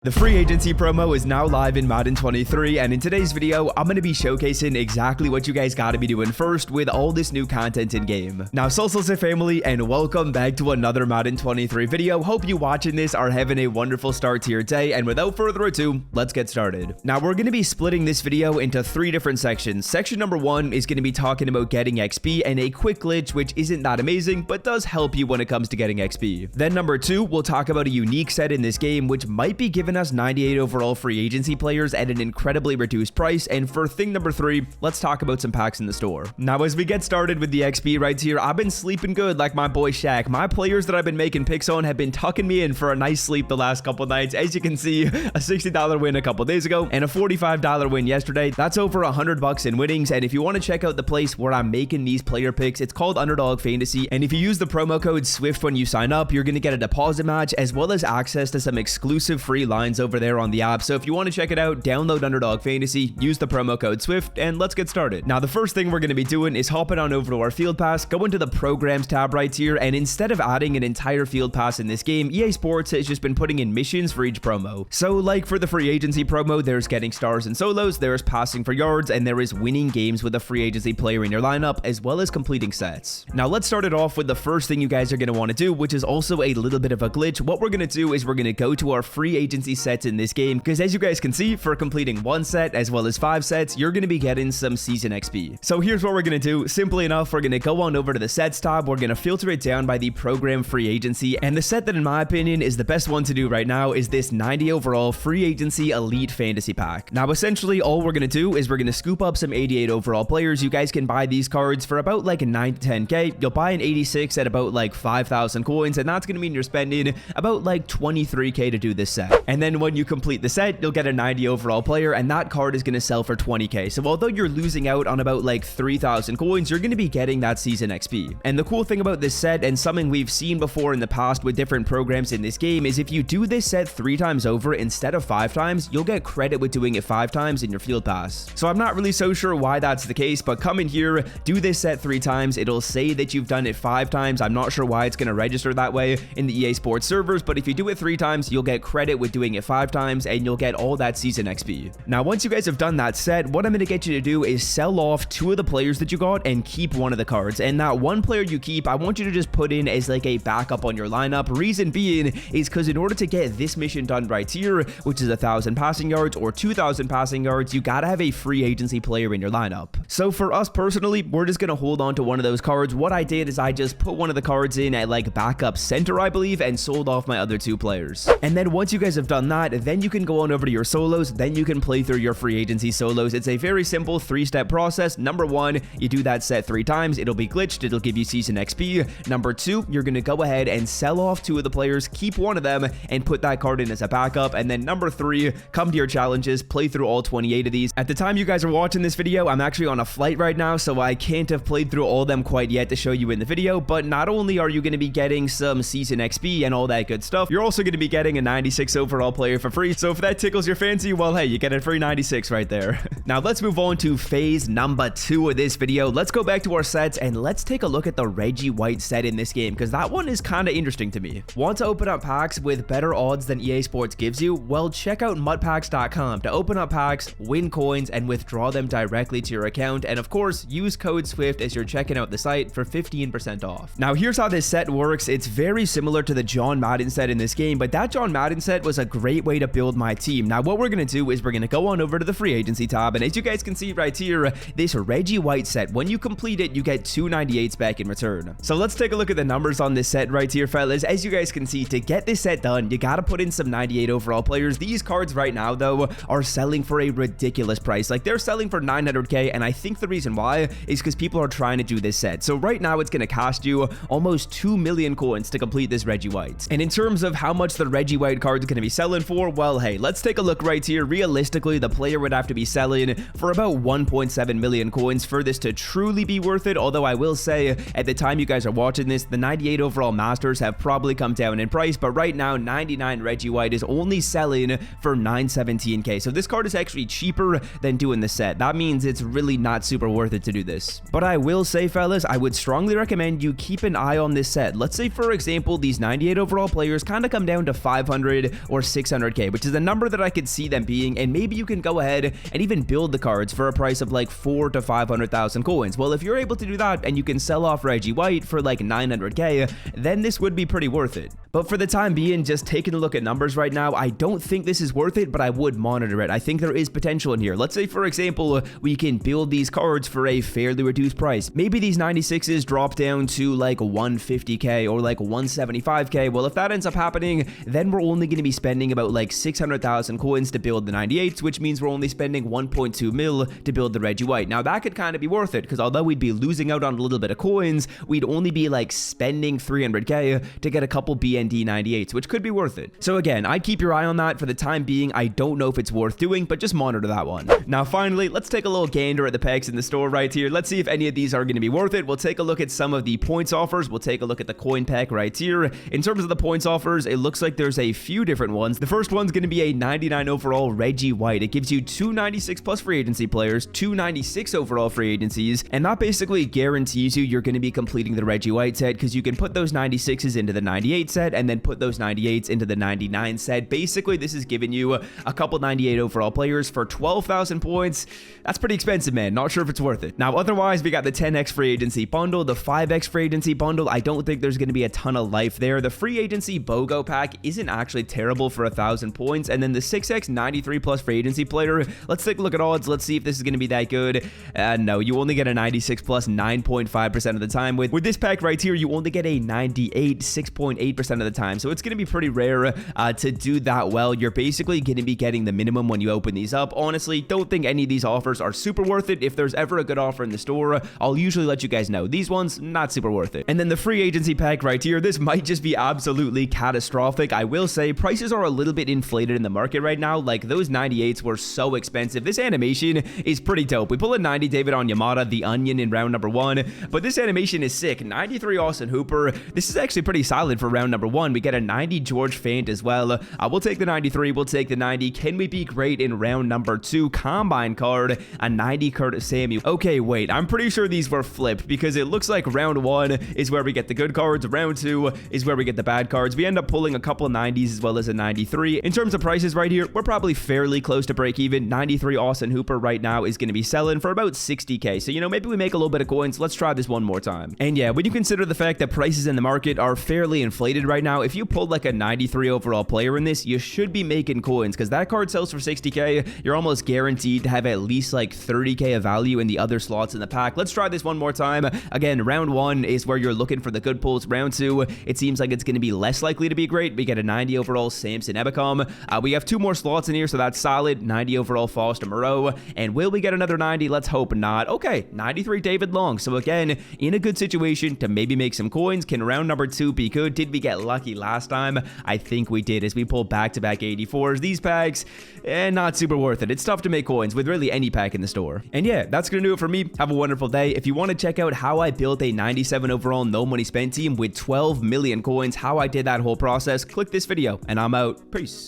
The free agency promo is now live in Madden 23, and in today's video, I'm going to be showcasing exactly what you guys got to be doing first with all this new content in game. Now, Salsa family, and welcome back to another Madden 23 video. Hope you watching this are having a wonderful start to your day, and without further ado, let's get started. Now, we're going to be splitting this video into three different sections. Section number one is going to be talking about getting XP and a quick glitch, which isn't that amazing, but does help you when it comes to getting XP. Then number two, we'll talk about a unique set in this game, which might be giving us 98 overall free agency players at an incredibly reduced price. And for thing number three, let's talk about some packs in the store. Now, as we get started with the XP right here, I've been sleeping good like my boy Shaq. My players that I've been making picks on have been tucking me in for a nice sleep the last couple nights. As you can see, a $60 win a couple days ago and a $45 win yesterday. That's over $100 in winnings. And if you want to check out the place where I'm making these player picks, it's called Underdog Fantasy. And if you use the promo code SWIFT when you sign up, you're going to get a deposit match as well as access to some exclusive free lines over there on the app. So if you want to check it out, download Underdog Fantasy, use the promo code SWIFT, and let's get started. Now, the first thing we're going to be doing is hopping on over to our field pass, go into the programs tab right here, and instead of adding an entire field pass in this game, EA Sports has just been putting in missions for each promo. So like for the free agency promo, there's getting stars and solos, there's passing for yards, and there is winning games with a free agency player in your lineup, as well as completing sets. Now, let's start it off with the first thing you guys are going to want to do, which is also a little bit of a glitch. What we're going to do is we're going to go to our free agency sets in this game, because as you guys can see, for completing one set as well as 5 sets, you're going to be getting some season XP. So here's what we're going to do. Simply enough, we're going to go on over to the sets tab. We're going to filter it down by the program free agency, and the set that in my opinion is the best one to do right now is this 90 overall free agency elite fantasy pack. Now, essentially all we're going to do is we're going to scoop up some 88 overall players. You guys can buy these cards for about like 9 to 10k. You'll buy an 86 at about like 5,000 coins, and that's going to mean you're spending about like 23k to do this set. And then when you complete the set, you'll get a 90 overall player, and that card is going to sell for 20k. So although you're losing out on about like 3,000 coins, you're going to be getting that season XP. And the cool thing about this set, and something we've seen before in the past with different programs in this game, is if you do this set 3 times over instead of 5 times, you'll get credit with doing it 5 times in your field pass. So I'm not really so sure why that's the case, but come in here, do this set 3 times, it'll say that you've done it 5 times. I'm not sure why it's going to register that way in the EA Sports servers, but if you do it 3 times, you'll get credit with doing it 5 times, and you'll get all that season XP. Now, once you guys have done that set, what I'm going to get you to do is sell off 2 of the players that you got and keep 1 of the cards. And that one player you keep, I want you to just put in as like a backup on your lineup. Reason being is because in order to get this mission done right here, which is 1,000 passing yards or 2,000 passing yards, you got to have a free agency player in your lineup. So for us personally, we're just going to hold on to 1 of those cards. What I did is I just put 1 of the cards in at like backup center, I believe, and sold off my other 2 players. And then once you guys have done that, then you can go on over to your solos, then you can play through your free agency solos. It's a very simple 3-step process. Number 1, you do that set 3 times, it'll be glitched, it'll give you season XP. Number 2, you're going to go ahead and sell off 2 of the players, keep 1 of them, and put that card in as a backup. And then number 3, come to your challenges, play through all 28 of these. At the time you guys are watching this video, I'm actually on a flight right now, so I can't have played through all of them quite yet to show you in the video, but not only are you going to be getting some season XP and all that good stuff, you're also going to be getting a 96 overall player for free. So if that tickles your fancy, well, hey, you get a free 96 right there. Now let's move on to phase number 2 of this video. Let's go back to our sets and let's take a look at the Reggie White set in this game, because that one is kind of interesting to me. Want to open up packs with better odds than EA Sports gives you? Well, check out mutpacks.com to open up packs, win coins, and withdraw them directly to your account. And of course, use code SWIFT as you're checking out the site for 15% off. Now here's how this set works. It's very similar to the John Madden set in this game, but that John Madden set was a great way to build my team. Now what we're going to do is we're going to go on over to the free agency tab, and as you guys can see right here, this Reggie White set, when you complete it, you get 2 98s back in return. So let's take a look at the numbers on this set right here, fellas. As you guys can see, to get this set done, you got to put in some 98 overall players. These cards right now though are selling for a ridiculous price. Like they're selling for 900k, and I think the reason why is because people are trying to do this set. So right now it's going to cost you almost 2 million coins to complete this Reggie White. And in terms of how much the Reggie White card is going to be selling for, well, hey, let's take a look right here. Realistically, the player would have to be selling for about 1.7 million coins for this to truly be worth it. Although I will say, at the time you guys are watching this, the 98 overall masters have probably come down in price, but right now 99 Reggie White is only selling for 917k. So this card is actually cheaper than doing the set. That means it's really not super worth it to do this. But I will say, fellas, I would strongly recommend you keep an eye on this set. Let's say, for example, these 98 overall players kind of come down to 500 or 600k, which is a number that I could see them being, and maybe you can go ahead and even build the cards for a price of like 4 to 500,000 coins. Well, if you're able to do that and you can sell off Reggie White for like 900k, then this would be pretty worth it. But for the time being, just taking a look at numbers right now, I don't think this is worth it, but I would monitor it. I think there is potential in here. Let's say, for example, we can build these cards for a fairly reduced price. Maybe these 96s drop down to like 150k or like 175k. Well, if that ends up happening, then we're only going to be spending about like 600,000 coins to build the 98s, which means we're only spending 1.2 mil to build the Reggie White. Now, that could kind of be worth it, because although we'd be losing out on a little bit of coins, we'd only be like spending 300k to get a couple BND 98s, which could be worth it. So again, I'd keep your eye on that. For the time being, I don't know if it's worth doing, but just monitor that one. Now, finally, let's take a little gander at the packs in the store right here. Let's see if any of these are going to be worth it. We'll take a look at some of the points offers. We'll take a look at the coin pack right here. In terms of the points offers, it looks like there's a few different ones. The first one's going to be a 99 overall Reggie White. It gives you 2 96 plus free agency players, 2 96 overall free agencies, and that basically guarantees you're going to be completing the Reggie White set, because you can put those 96s into the 98 set and then put those 98s into the 99 set. Basically, this is giving you a couple 98 overall players for 12,000 points. That's pretty expensive, man. Not sure if it's worth it. Now, otherwise, we got the 10x free agency bundle, the 5x free agency bundle. I don't think there's going to be a ton of life there. The free agency BOGO pack isn't actually terrible for 1,000 points. And then the 6x 93 plus free agency player. Let's take a look at odds. Let's see if this is going to be that good. No, you only get a 96 plus 9.5% of the time. With this pack right here, you only get a 98 6.8% of the time. So it's going to be pretty rare to do that well. You're basically going to be getting the minimum when you open these up. Honestly, don't think any of these offers are super worth it. If there's ever a good offer in the store, I'll usually let you guys know. These ones, not super worth it. And then the free agency pack right here, this might just be absolutely catastrophic. I will say prices are a little bit inflated in the market right now. Like, those 98s were so expensive. This animation is pretty dope. We pull a 90 David Onyemata, the Onion, in round number 1, but this animation is sick. 93 Austin Hooper. This is actually pretty solid for round number 1. We get a 90 George Fant as well. We'll take the 93. We'll take the 90. Can we be great in round number 2? Combine card, a 90 Curtis Samuel. Okay, wait. I'm pretty sure these were flipped, because it looks like round 1 is where we get the good cards. Round 2 is where we get the bad cards. We end up pulling a couple of 90s as well as a 93. In terms of prices right here, we're probably fairly close to break even. 93 Austin Hooper right now is going to be selling for about 60k. So, maybe we make a little bit of coins. Let's try this one more time. And yeah, when you consider the fact that prices in the market are fairly inflated right now, if you pulled like a 93 overall player in this, you should be making coins, because that card sells for 60k. You're almost guaranteed to have at least like 30k of value in the other slots in the pack. Let's try this one more time. Again, round 1 is where you're looking for the good pulls. Round 2, it seems like it's going to be less likely to be great. We get a 90 overall Samson Ebicom. We have 2 more slots in here, so that's solid. 90 overall Foster Moreau. And will we get another 90? Let's hope not. Okay, 93 David Long. So again, in a good situation to maybe make some coins. Can round number 2 be good? Did we get lucky last time? I think we did, as we pulled back-to-back 84s. These packs, not super worth it. It's tough to make coins with really any pack in the store. And yeah, that's gonna do it for me. Have a wonderful day. If you want to check out how I built a 97 overall no money spent team with 12 million coins, how I did that whole process, click this video, and I'm out. Peace.